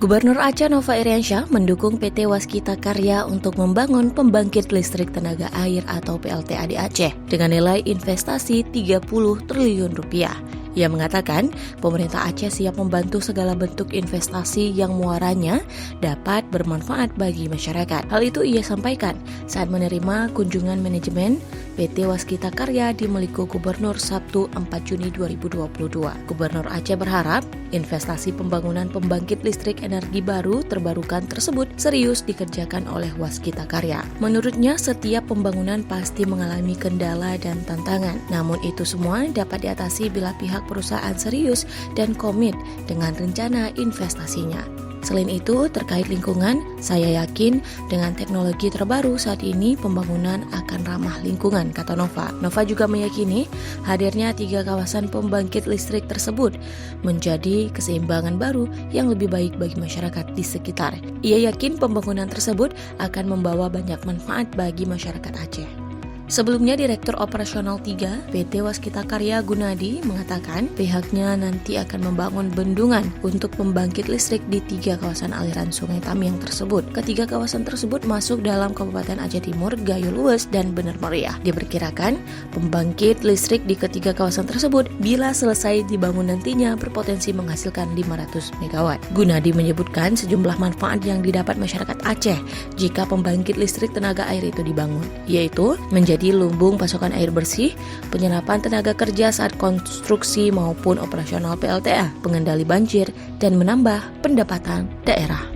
Gubernur Aceh Nova Iriansyah mendukung PT Waskita Karya untuk membangun pembangkit listrik tenaga air atau PLTA di Aceh dengan nilai investasi 30 triliun rupiah. Ia mengatakan pemerintah Aceh siap membantu segala bentuk investasi yang muaranya dapat bermanfaat bagi masyarakat. Hal itu ia sampaikan saat menerima kunjungan manajemen PT Waskita Karya di Meliko Gubernur Sabtu 4 Juni 2022. Gubernur Aceh berharap investasi pembangunan pembangkit listrik energi baru terbarukan tersebut serius dikerjakan oleh Waskita Karya. Menurutnya, setiap pembangunan pasti mengalami kendala dan tantangan. Namun itu semua dapat diatasi bila pihak perusahaan serius dan komit dengan rencana investasinya. Selain itu, terkait lingkungan, saya yakin dengan teknologi terbaru saat ini pembangunan akan ramah lingkungan, kata Nova. Nova juga meyakini hadirnya 3 kawasan pembangkit listrik tersebut menjadi keseimbangan baru yang lebih baik bagi masyarakat di sekitar. Ia yakin pembangunan tersebut akan membawa banyak manfaat bagi masyarakat Aceh. Sebelumnya, Direktur Operasional 3 PT Waskita Karya Gunadi mengatakan pihaknya nanti akan membangun bendungan untuk pembangkit listrik di 3 kawasan aliran Sungai Tamiang tersebut. Ketiga kawasan tersebut masuk dalam Kabupaten Aceh Timur, Gayo Lues, dan Bener Meriah. Diperkirakan pembangkit listrik di ketiga kawasan tersebut bila selesai dibangun nantinya berpotensi menghasilkan 500 MW. Gunadi menyebutkan sejumlah manfaat yang didapat masyarakat Aceh jika pembangkit listrik tenaga air itu dibangun, yaitu menjadi lumbung pasokan air bersih, penyerapan tenaga kerja saat konstruksi maupun operasional PLTA, pengendali banjir, dan menambah pendapatan daerah.